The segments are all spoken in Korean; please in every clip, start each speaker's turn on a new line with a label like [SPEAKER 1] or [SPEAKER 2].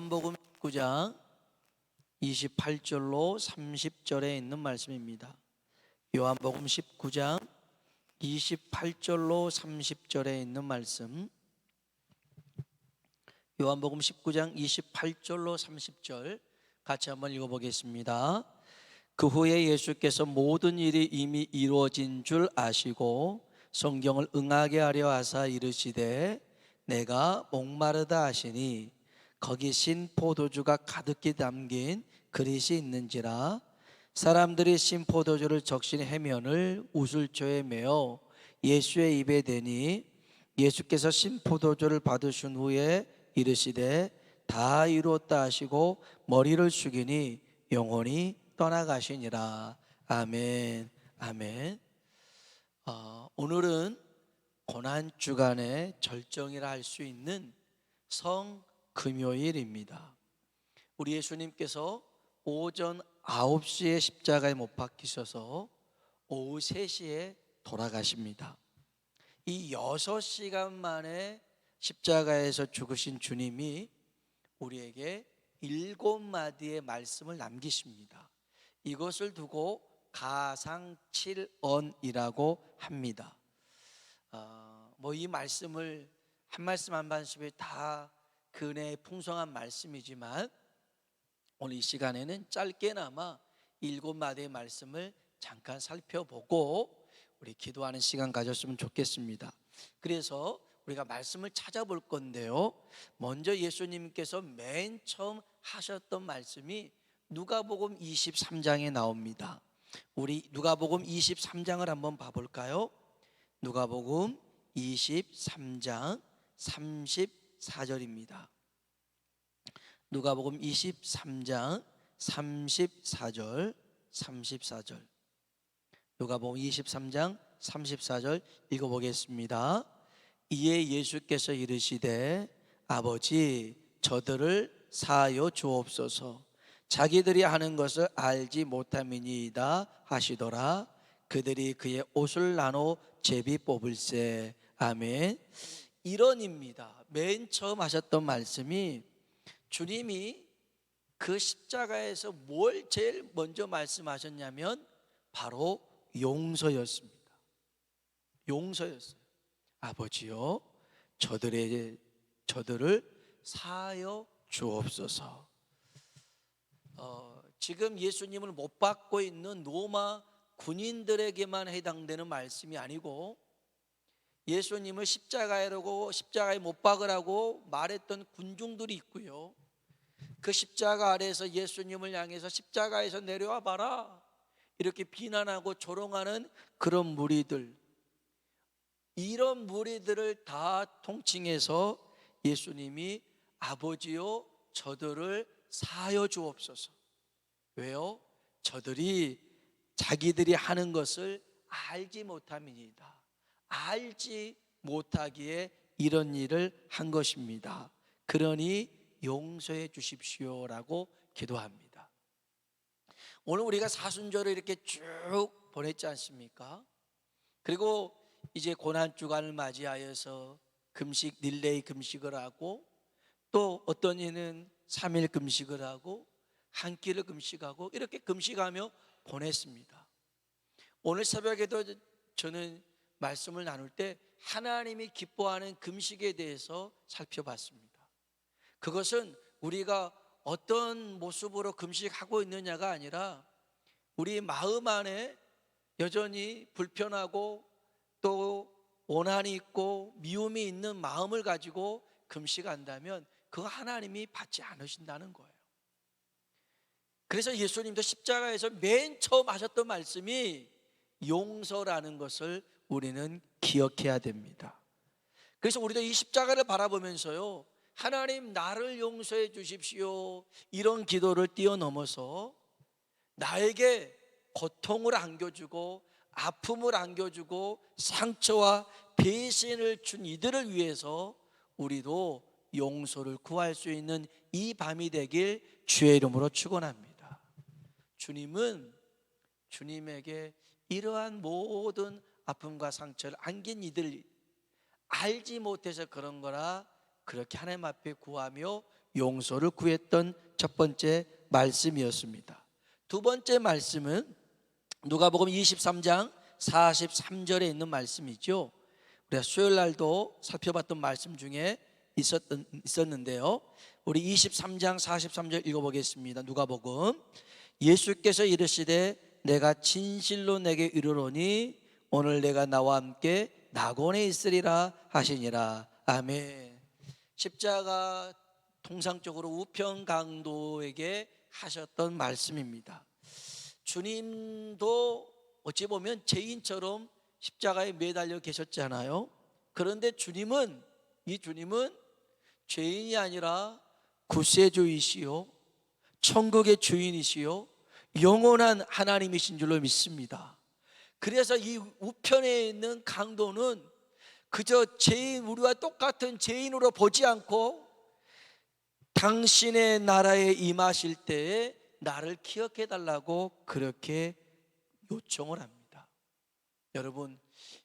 [SPEAKER 1] 요한복음 19장 28절로 30절에 있는 말씀입니다. 요한복음 19장 28절로 30절에 있는 말씀. 요한복음 19장 28절로 30절 같이 한번 읽어보겠습니다. 그 후에 예수께서 모든 일이 이미 이루어진 줄 아시고 성경을 응하게 하려 하사 이르시되 내가 목마르다 하시니 거기 신 포도주가 가득히 담긴 그릇이 있는지라. 사람들이 신 포도주를 적신 해면을 우슬초에 메어 예수의 입에 대니 예수께서 신 포도주를 받으신 후에 이르시되 다 이루었다 하시고 머리를 숙이니 영혼이 떠나가시니라. 아멘. 아멘. 오늘은 고난주간의 절정이라 할 수 있는 성금요일입니다. 우리 예수님께서 오전 9시에 십자가에 못 박히셔서 오후 3시에 돌아가십니다. 이 6시간 만에 십자가에서 죽으신 주님이 우리에게 7마디의 말씀을 남기십니다. 이것을 두고 가상칠언이라고 합니다. 이 말씀을 한 말씀 한 말씀이 다 그 은혜의 풍성한 말씀이지만 오늘 이 시간에는 짧게나마 7마디의 말씀을 잠깐 살펴보고 우리 기도하는 시간 가졌으면 좋겠습니다. 그래서 우리가 말씀을 찾아볼 건데요, 먼저 예수님께서 맨 처음 하셨던 말씀이 누가복음 23장에 나옵니다. 우리 누가복음 23장을 한번 봐볼까요? 누가복음 23장 34절입니다. 누가복음 23장 34절. 누가복음 23장 34절 읽어보겠습니다. 이에 예수께서 이르시되 아버지 저들을 사하여 주옵소서. 자기들이 하는 것을 알지 못함이니이다 하시더라. 그들이 그의 옷을 나눠 제비 뽑을세. 아멘. 이런입니다. 맨 처음 하셨던 말씀이 주님이 그 십자가에서 뭘 제일 먼저 말씀하셨냐면 바로 용서였습니다. 용서였어요. 아버지요 저들을 사하여 주옵소서. 지금 예수님을 못 받고 있는 로마 군인들에게만 해당되는 말씀이 아니고 예수님을 십자가에 못 박으라고 말했던 군중들이 있고요, 그 십자가 아래에서 예수님을 향해서 십자가에서 내려와 봐라 이렇게 비난하고 조롱하는 그런 무리들, 이런 무리들을 다 통칭해서 예수님이 아버지요 저들을 사하여 주옵소서. 왜요? 저들이 자기들이 하는 것을 알지 못함이니이다. 알지 못하기에 이런 일을 한 것입니다. 그러니 용서해 주십시오라고 기도합니다. 오늘 우리가 사순절을 이렇게 쭉 보냈지 않습니까? 그리고 이제 고난주간을 맞이하여서 금식, 릴레이 금식을 하고 또 어떤 이는 3일 금식을 하고 한 끼를 금식하고 이렇게 금식하며 보냈습니다. 오늘 새벽에도 저는 말씀을 나눌 때 하나님이 기뻐하는 금식에 대해서 살펴봤습니다. 그것은 우리가 어떤 모습으로 금식하고 있느냐가 아니라 우리 마음 안에 여전히 불편하고 또 원한이 있고 미움이 있는 마음을 가지고 금식한다면 그거 하나님이 받지 않으신다는 거예요. 그래서 예수님도 십자가에서 맨 처음 하셨던 말씀이 용서라는 것을 우리는 기억해야 됩니다. 그래서 우리도 이 십자가를 바라보면서요, 하나님 나를 용서해 주십시오 이런 기도를 뛰어넘어서 나에게 고통을 안겨주고 아픔을 안겨주고 상처와 배신을 준 이들을 위해서 우리도 용서를 구할 수 있는 이 밤이 되길 주의 이름으로 축원합니다. 주님은 주님에게 이러한 모든 아픔과 상처를 안긴 이들 알지 못해서 그런 거라 그렇게 하나님 앞에 구하며 용서를 구했던 첫 번째 말씀이었습니다. 두 번째 말씀은 누가복음 23장 43절에 있는 말씀이죠. 우리가 수요일 날도 살펴봤던 말씀 중에 있었는데요. 우리 23장 43절 읽어보겠습니다. 누가복음. 예수께서 이르시되 내가 진실로 내게 이르노니 오늘 내가 나와 함께 낙원에 있으리라 하시니라. 아멘. 십자가 통상적으로 우편 강도에게 하셨던 말씀입니다. 주님도 어찌 보면 죄인처럼 십자가에 매달려 계셨잖아요. 그런데 이 주님은 죄인이 아니라 구세주이시요 천국의 주인이시요 영원한 하나님이신 줄로 믿습니다. 그래서 이 우편에 있는 강도는 그저 우리와 똑같은 죄인으로 보지 않고 당신의 나라에 임하실 때에 나를 기억해 달라고 그렇게 요청을 합니다. 여러분,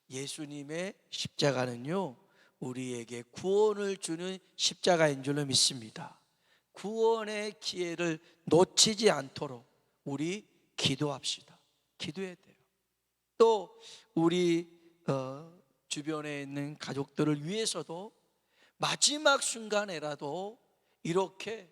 [SPEAKER 1] 예수님의 십자가는요, 우리에게 구원을 주는 십자가인 줄로 믿습니다. 구원의 기회를 놓치지 않도록 우리 기도합시다. 기도해야 돼요. 또 우리 주변에 있는 가족들을 위해서도 마지막 순간에라도 이렇게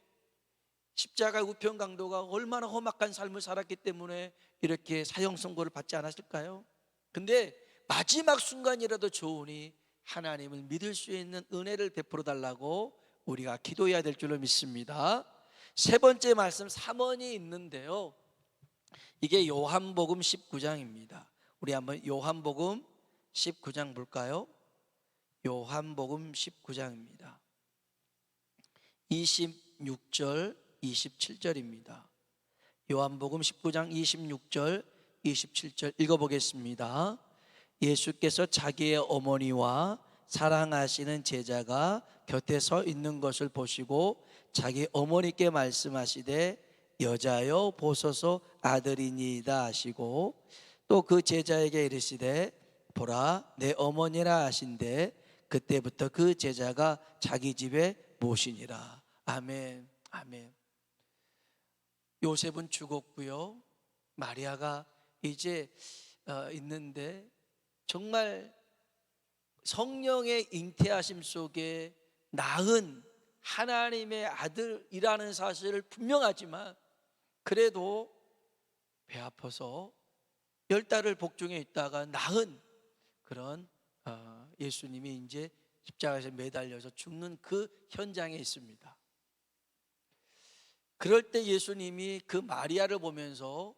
[SPEAKER 1] 십자가 우편 강도가 얼마나 험악한 삶을 살았기 때문에 이렇게 사형 선고를 받지 않았을까요? 근데 마지막 순간이라도 좋으니 하나님을 믿을 수 있는 은혜를 베풀어 달라고 우리가 기도해야 될 줄로 믿습니다. 세 번째 말씀 3원이 있는데요, 이게 요한복음 19장입니다. 우리 한번 요한복음 19장 볼까요? 요한복음 19장입니다. 26절 27절입니다. 요한복음 19장 26절 27절 읽어보겠습니다. 예수께서 자기의 어머니와 사랑하시는 제자가 곁에 서 있는 것을 보시고 자기 어머니께 말씀하시되 여자여 보소서 아들이니이다 하시고 또 그 제자에게 이르시되 보라 내 어머니라 하신대 그때부터 그 제자가 자기 집에 모시니라. 아멘. 아멘. 요셉은 죽었고요, 마리아가 이제 있는데 정말 성령의 잉태하심 속에 낳은 하나님의 아들이라는 사실을 분명하지만 그래도 배 아파서 10달을 복중에 있다가 낳은 그런 예수님이 이제 십자가에서 매달려서 죽는 그 현장에 있습니다. 그럴 때 예수님이 그 마리아를 보면서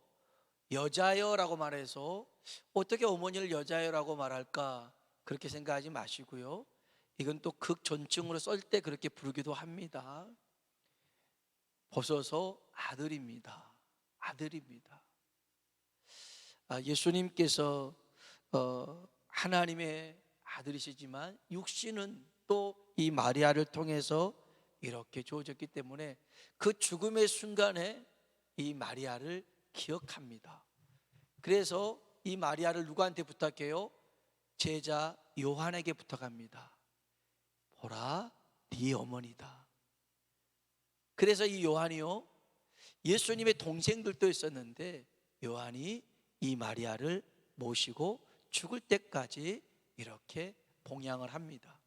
[SPEAKER 1] 여자여라고 말해서 어떻게 어머니를 여자여라고 말할까 그렇게 생각하지 마시고요, 이건 또 극존칭으로 쓸 때 그렇게 부르기도 합니다. 보소서 아들입니다. 아들입니다. 예수님께서 하나님의 아들이시지만 육신은 또 이 마리아를 통해서 이렇게 주어졌기 때문에 그 죽음의 순간에 이 마리아를 기억합니다. 그래서 이 마리아를 누구한테 부탁해요? 제자 요한에게 부탁합니다. 보라 네 어머니다. 그래서 이 요한이요, 예수님의 동생들도 있었는데 요한이 이 마리아를 모시고 죽을 때까지 이렇게 봉양을 합니다.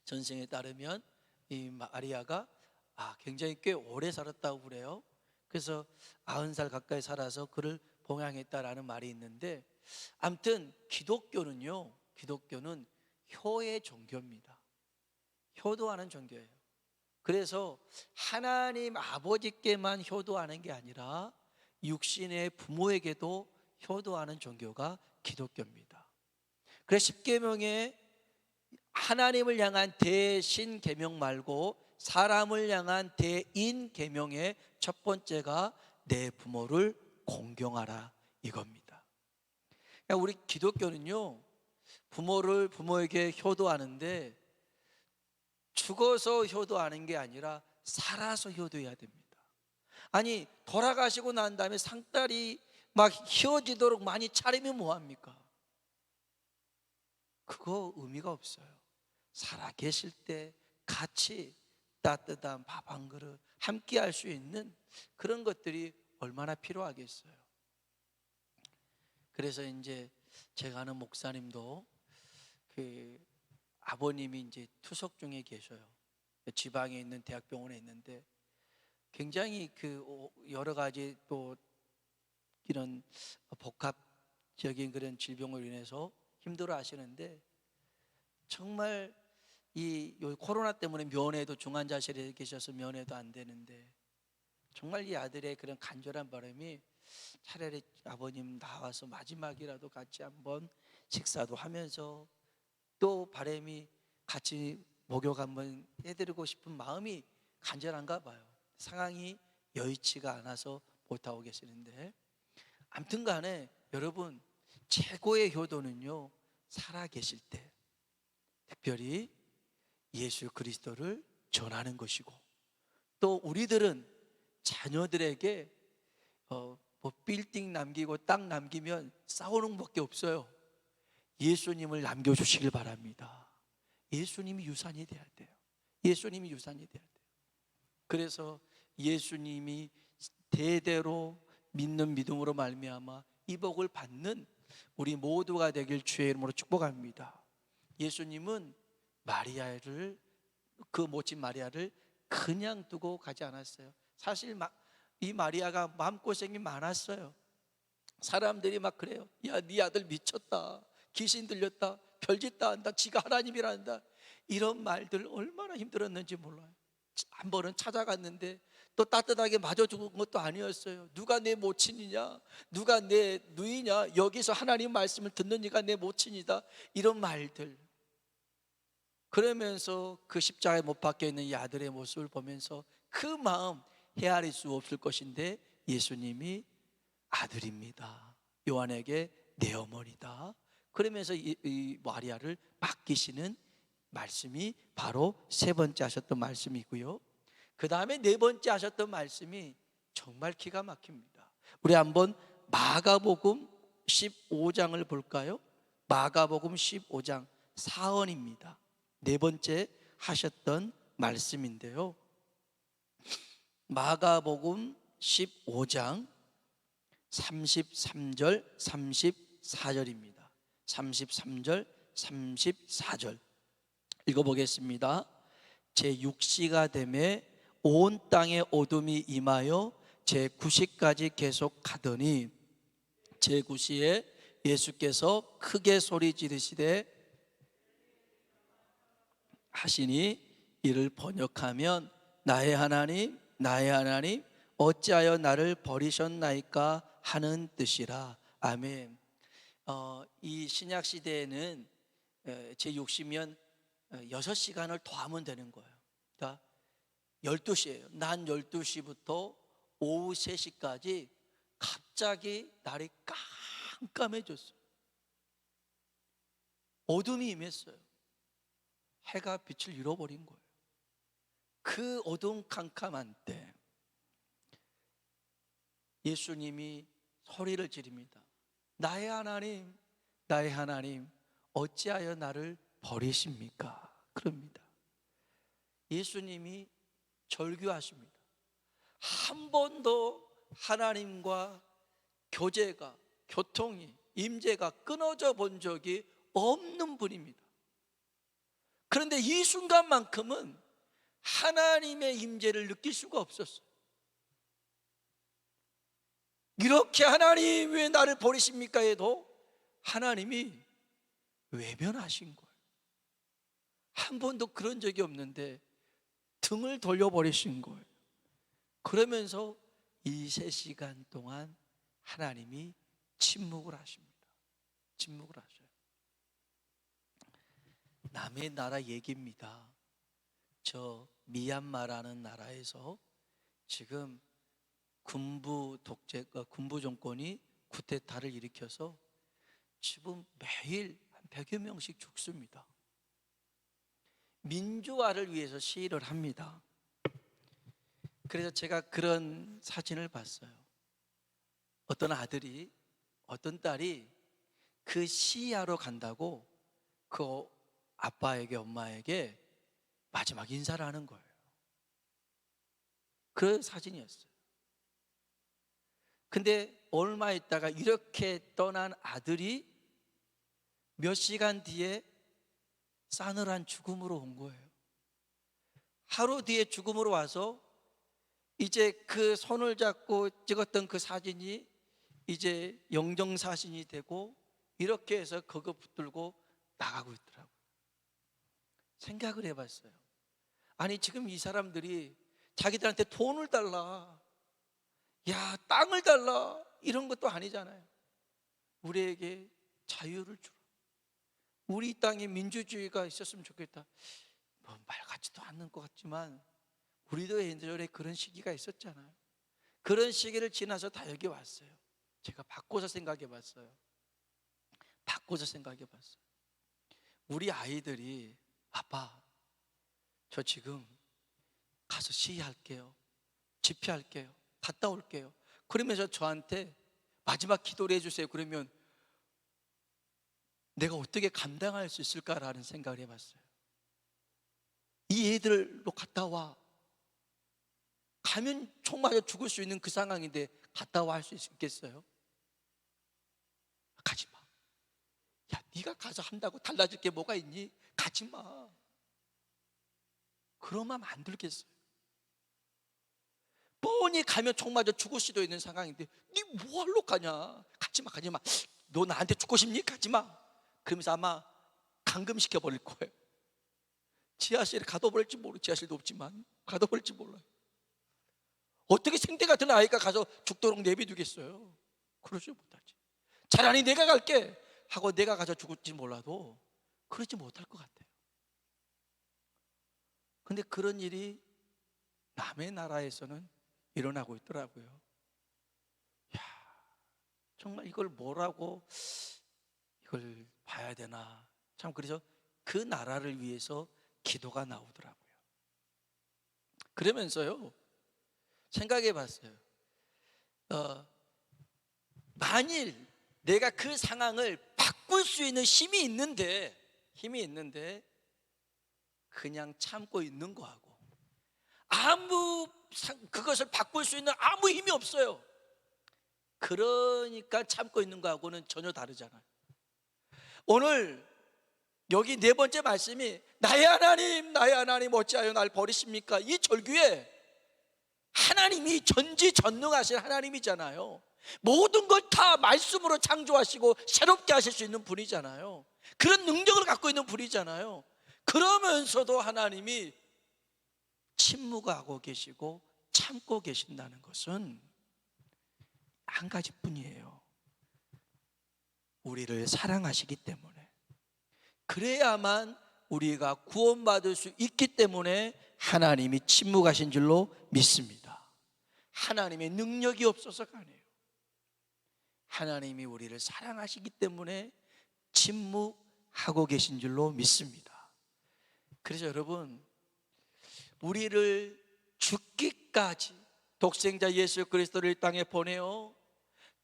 [SPEAKER 1] 전생에 따르면 이 마리아가 굉장히 꽤 오래 살았다고 그래요. 그래서 90살 가까이 살아서 그를 봉양했다라는 말이 있는데, 아무튼 기독교는 효의 종교입니다. 효도하는 종교예요. 그래서 하나님 아버지께만 효도하는 게 아니라 육신의 부모에게도 효도하는 종교가 기독교입니다. 그래서 십계명에 하나님을 향한 대신 계명 말고 사람을 향한 대인 계명의 첫 번째가 내 부모를 공경하라 이겁니다. 그러니까 우리 기독교는요, 부모에게 효도하는데 죽어서 효도하는 게 아니라 살아서 효도해야 됩니다. 아니 돌아가시고 난 다음에 상다리 막 휘어지도록 많이 차리면 뭐합니까? 그거 의미가 없어요. 살아 계실 때 같이 따뜻한 밥 한 그릇 함께 할 수 있는 그런 것들이 얼마나 필요하겠어요. 그래서 이제 제가 아는 목사님도 그 아버님이 이제 투석 중에 계셔요. 지방에 있는 대학병원에 있는데 굉장히 그 여러 가지 또 이런 복합적인 그런 질병으로 인해서 힘들어 하시는데, 정말 이 코로나 때문에 면회도 중환자실에 계셔서 면회도 안 되는데, 정말 이 아들의 그런 간절한 바람이 차라리 아버님 나와서 마지막이라도 같이 한번 식사도 하면서 또 바람이 같이 목욕 한번 해드리고 싶은 마음이 간절한가 봐요. 상황이 여의치가 않아서 못하고 계시는데, 아무튼 간에 여러분, 최고의 효도는요 살아계실 때 특별히 예수 그리스도를 전하는 것이고, 또 우리들은 자녀들에게 뭐 빌딩 남기고 땅 남기면 싸우는 것밖에 없어요. 예수님을 남겨주시길 바랍니다. 예수님이 유산이 돼야 돼요. 예수님이 유산이 돼야 돼요. 그래서 예수님이 대대로 믿는 믿음으로 말미암아 이 복을 받는 우리 모두가 되길 주의 이름으로 축복합니다. 예수님은 마리아를, 그 모친 마리아를 그냥 두고 가지 않았어요. 사실 이 마리아가 마음고생이 많았어요. 사람들이 막 그래요. 야, 네 아들 미쳤다, 귀신 들렸다, 별짓 다 한다, 지가 하나님이란다, 이런 말들 얼마나 힘들었는지 몰라요. 한 번은 찾아갔는데 또 따뜻하게 맞아주는 것도 아니었어요. 누가 내 모친이냐, 누가 내 누이냐, 여기서 하나님 말씀을 듣는 이가 내 모친이다, 이런 말들. 그러면서 그 십자가에 못 박혀 있는 이 아들의 모습을 보면서 그 마음 헤아릴 수 없을 것인데, 예수님이 아들입니다, 요한에게 내 어머니다, 그러면서 이 마리아를 맡기시는 말씀이 바로 세 번째 하셨던 말씀이고요. 그 다음에 네 번째 하셨던 말씀이 정말 기가 막힙니다. 우리 한번 마가복음 15장을 볼까요? 마가복음 15장 4원입니다. 네 번째 하셨던 말씀인데요, 마가복음 15장 33절 34절입니다 33절 34절 읽어보겠습니다. 제6시가 되매 온 땅에 어둠이 임하여 제9시까지 계속 가더니 제9시에 예수께서 크게 소리 지르시되 하시니, 이를 번역하면 나의 하나님, 나의 하나님, 어찌하여 나를 버리셨나이까 하는 뜻이라. 아멘. 이 신약 시대에는 제6시면 6시간을 더하면 되는 거예요. 그러니까 12시예요. 낮 12시부터 오후 3시까지 갑자기 날이 깜깜해졌어요. 어둠이 임했어요. 해가 빛을 잃어버린 거예요. 그 어둠캄캄한 때 예수님이 소리를 지릅니다. 나의 하나님, 나의 하나님, 어찌하여 나를 버리십니까? 그럽니다. 예수님이 절규하십니다. 한 번도 하나님과 교제가, 교통이, 임재가 끊어져 본 적이 없는 분입니다. 그런데 이 순간만큼은 하나님의 임재를 느낄 수가 없었어요. 이렇게 하나님 왜 나를 버리십니까 해도 하나님이 외면하신 거예요. 한 번도 그런 적이 없는데 등을 돌려버리신 거예요. 그러면서 이 3시간 동안 하나님이 침묵을 하십니다. 침묵을 하셔요. 남의 나라 얘기입니다. 저 미얀마라는 나라에서 지금 군부 정권이 쿠데타를 일으켜서 지금 매일 한 100여 명씩 죽습니다. 민주화를 위해서 시위를 합니다. 그래서 제가 그런 사진을 봤어요. 어떤 아들이, 어떤 딸이 그 시위하러 간다고 그 아빠에게, 엄마에게 마지막 인사를 하는 거예요. 그 사진이었어요. 근데 얼마 있다가 이렇게 떠난 아들이 몇 시간 뒤에 싸늘한 죽음으로 온 거예요. 하루 뒤에 죽음으로 와서 이제 그 손을 잡고 찍었던 그 사진이 이제 영정사진이 되고 이렇게 해서 그거 붙들고 나가고 있더라고요. 생각을 해봤어요. 아니 지금 이 사람들이 자기들한테 돈을 달라, 야 땅을 달라 이런 것도 아니잖아요. 우리에게 자유를 주라, 우리 땅에 민주주의가 있었으면 좋겠다. 뭐 말 같지도 않는 것 같지만 우리도 예전에 그런 시기가 있었잖아요. 그런 시기를 지나서 다 여기 왔어요. 제가 바꿔서 생각해 봤어요. 우리 아이들이 아빠 저 지금 가서 시위할게요, 집회할게요, 갔다 올게요, 그러면서 저한테 마지막 기도를 해주세요. 그러면 내가 어떻게 감당할 수 있을까라는 생각을 해봤어요. 이 애들로 갔다 와, 가면 총 맞아 죽을 수 있는 그 상황인데 갔다 와 할 수 있겠어요? 가지 마. 야 네가 가서 한다고 달라질 게 뭐가 있니? 가지 마. 그러면 안 들겠어요. 뻔히 가면 총 맞아 죽을 수도 있는 상황인데 네 뭐하러 가냐? 가지 마, 가지 마. 너 나한테 죽고 싶니? 가지 마. 그러면서 아마 감금시켜 버릴 거예요. 지하실에 가둬버릴지 모르, 지하실도 없지만 가둬버릴지 몰라요. 어떻게 생태 같은 아이가 가서 죽도록 내비두겠어요? 그러지 못하지. 차라리 내가 갈게 하고 내가 가서 죽을지 몰라도 그러지 못할 것 같아요. 근데 그런 일이 남의 나라에서는 일어나고 있더라고요. 야, 정말 이걸 뭐라고 이걸 봐야 되나. 참 그래서 그 나라를 위해서 기도가 나오더라고요. 그러면서요 생각해 봤어요. 만일 내가 그 상황을 바꿀 수 있는 힘이 있는데 그냥 참고 있는 거하고 그것을 바꿀 수 있는 아무 힘이 없어요. 그러니까 참고 있는 거하고는 전혀 다르잖아요. 오늘 여기 네 번째 말씀이 나의 하나님 어찌하여 날 버리십니까? 이 절규에 하나님이 전지전능하신 하나님이잖아요. 모든 걸 다 말씀으로 창조하시고 새롭게 하실 수 있는 분이잖아요. 그런 능력을 갖고 있는 분이잖아요. 그러면서도 하나님이 침묵하고 계시고 참고 계신다는 것은 한 가지뿐이에요. 우리를 사랑하시기 때문에, 그래야만 우리가 구원받을 수 있기 때문에 하나님이 침묵하신 줄로 믿습니다. 하나님의 능력이 없어서가 아니에요. 하나님이 우리를 사랑하시기 때문에 침묵하고 계신 줄로 믿습니다. 그래서 여러분, 우리를 죽기까지 독생자 예수 그리스도를 땅에 보내어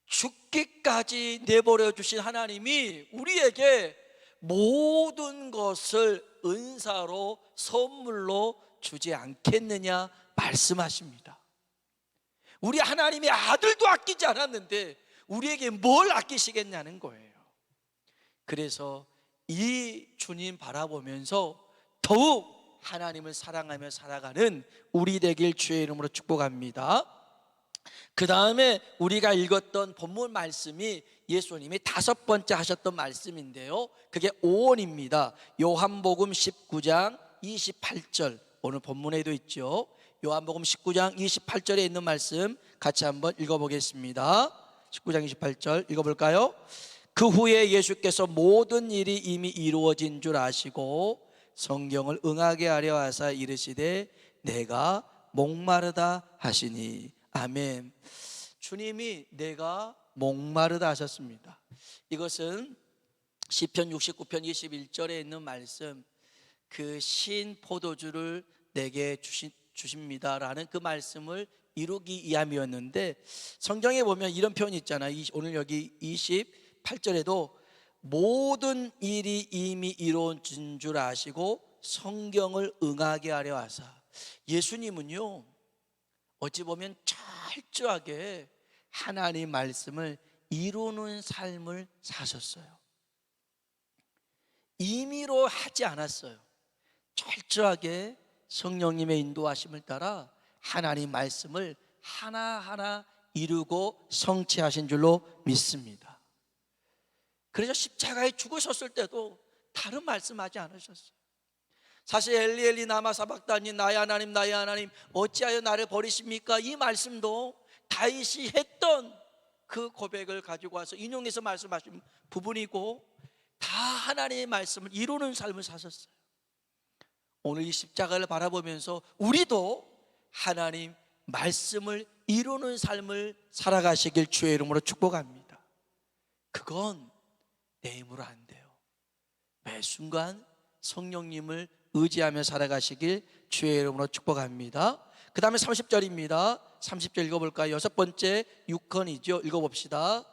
[SPEAKER 1] 죽기까지 내버려 주신 하나님이 우리에게 모든 것을 은사로 선물로 주지 않겠느냐 말씀하십니다. 우리 하나님의 아들도 아끼지 않았는데 우리에게 뭘 아끼시겠냐는 거예요. 그래서 이 주님 바라보면서 더욱 하나님을 사랑하며 살아가는 우리 되길 주의 이름으로 축복합니다. 그 다음에 우리가 읽었던 본문 말씀이 예수님이 5번째 하셨던 말씀인데요, 그게 오언입니다. 요한복음 19장 28절, 오늘 본문에도 있죠. 요한복음 19장 28절에 있는 말씀 같이 한번 읽어보겠습니다. 19장 28절 읽어볼까요? 그 후에 예수께서 모든 일이 이미 이루어진 줄 아시고 성경을 응하게 하려 하사 이르시되 내가 목마르다 하시니. 아멘. 주님이 내가 목마르다 하셨습니다. 이것은 시편 69편 21절에 있는 말씀, 그 신 포도주를 내게 주십니다라는 그 말씀을 이루기 위함이었는데, 성경에 보면 이런 표현이 있잖아요. 오늘 여기 28절에도 모든 일이 이미 이루어진 줄 아시고 성경을 응하게 하려 하사. 예수님은요 어찌 보면 철저하게 하나님 말씀을 이루는 삶을 사셨어요. 임의로 하지 않았어요. 철저하게 성령님의 인도하심을 따라 하나님 말씀을 하나하나 이루고 성취하신 줄로 믿습니다. 그래서 십자가에 죽으셨을 때도 다른 말씀하지 않으셨어요. 사실 엘리 엘리 나마 사박다니 나의 하나님 나의 하나님 어찌하여 나를 버리십니까? 이 말씀도 다윗이 했던 그 고백을 가지고 와서 인용해서 말씀하신 부분이고, 다 하나님의 말씀을 이루는 삶을 사셨어요. 오늘 이 십자가를 바라보면서 우리도 하나님 말씀을 이루는 삶을 살아가시길 주의 이름으로 축복합니다. 그건 내 힘으로 안 돼요. 매 순간 성령님을 의지하며 살아가시길 주의 이름으로 축복합니다. 그 다음에 30절입니다 30절 읽어볼까요? 여섯 번째 육헌이죠. 읽어봅시다.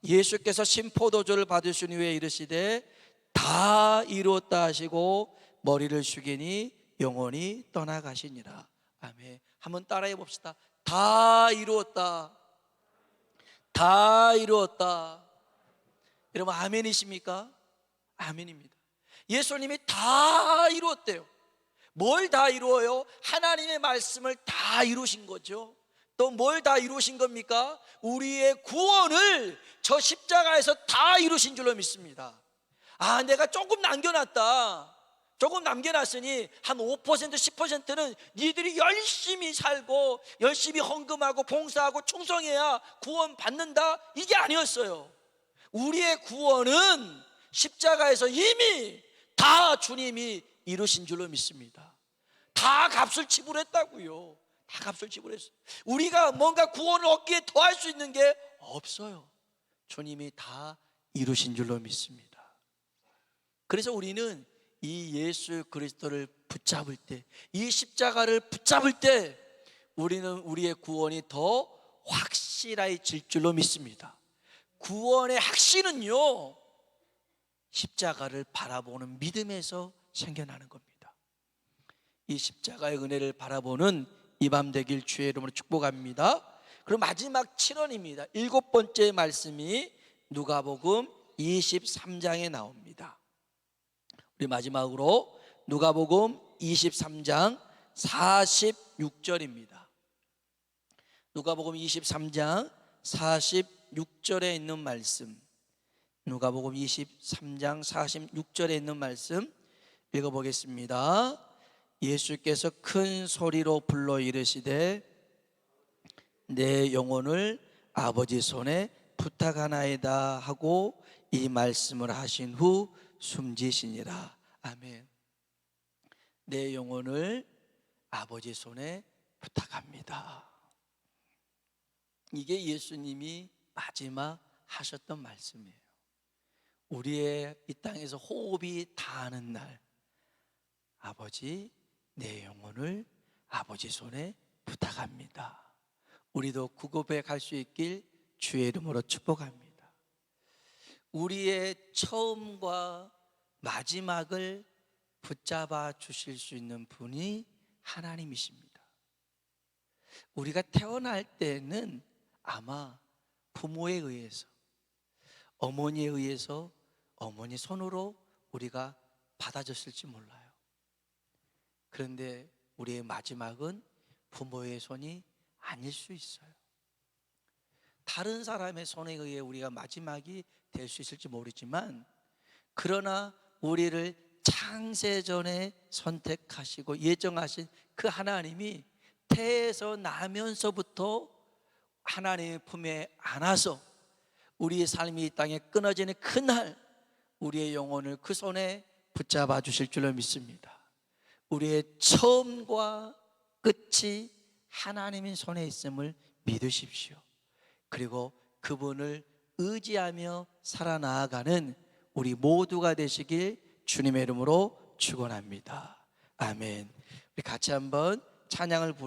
[SPEAKER 1] 예수께서 신포도주를 받으신 후에 이르시되 다 이루었다 하시고 머리를 숙이니 영원히 떠나가시니라. 아멘. 한번 따라해 봅시다. 다 이루었다. 다 이루었다. 여러분 아멘이십니까? 아멘입니다. 예수님이 다 이루었대요. 뭘 다 이루어요? 하나님의 말씀을 다 이루신 거죠. 또 뭘 다 이루신 겁니까? 우리의 구원을 저 십자가에서 다 이루신 줄로 믿습니다. 아, 내가 조금 남겨놨다. 조금 남겨놨으니 한 5% 10%는 니들이 열심히 살고 열심히 헌금하고 봉사하고 충성해야 구원 받는다, 이게 아니었어요. 우리의 구원은 십자가에서 이미 다 주님이 이루신 줄로 믿습니다. 다 값을 지불했다고요. 다 값을 지불했어요. 우리가 뭔가 구원을 얻기에 더할 수 있는 게 없어요. 주님이 다 이루신 줄로 믿습니다. 그래서 우리는 이 예수 그리스도를 붙잡을 때, 이 십자가를 붙잡을 때 우리는 우리의 구원이 더 확실해질 줄로 믿습니다. 구원의 확신은요, 십자가를 바라보는 믿음에서 생겨나는 겁니다. 이 십자가의 은혜를 바라보는 이 밤 되길 주의 이름으로 축복합니다. 그리고 마지막 7원입니다. 일곱 번째 말씀이 누가복음 23장에 나옵니다. 우리 마지막으로 누가복음 23장 46절입니다. 누가복음 23장 46절에 있는 말씀, 누가복음 23장 46절에 있는 말씀 읽어보겠습니다. 예수께서 큰 소리로 불러 이르시되 내 영혼을 아버지 손에 부탁하나이다 하고 이 말씀을 하신 후 숨지시니라. 아멘. 내 영혼을 아버지 손에 부탁합니다. 이게 예수님이 마지막 하셨던 말씀이에요. 우리의 이 땅에서 호흡이 다하는 날, 아버지 내 영혼을 아버지 손에 부탁합니다. 우리도 그 고백할 수 있길 주의 이름으로 축복합니다. 우리의 처음과 마지막을 붙잡아 주실 수 있는 분이 하나님이십니다. 우리가 태어날 때는 아마 부모에 의해서, 어머니에 의해서 어머니 손으로 우리가 받아졌을지 몰라요. 그런데 우리의 마지막은 부모의 손이 아닐 수 있어요. 다른 사람의 손에 의해 우리가 마지막이 될 수 있을지 모르지만, 그러나 우리를 창세전에 선택하시고 예정하신 그 하나님이 태에서 나면서부터 하나님의 품에 안아서 우리의 삶이 이 땅에 끊어지는 그날 우리의 영혼을 그 손에 붙잡아 주실 줄로 믿습니다. 우리의 처음과 끝이 하나님의 손에 있음을 믿으십시오. 그리고 그분을 의지하며 살아나가는 우리 모두가 되시길 주님의 이름으로 축원합니다. 아멘. 우리 같이 한번 찬양을 부르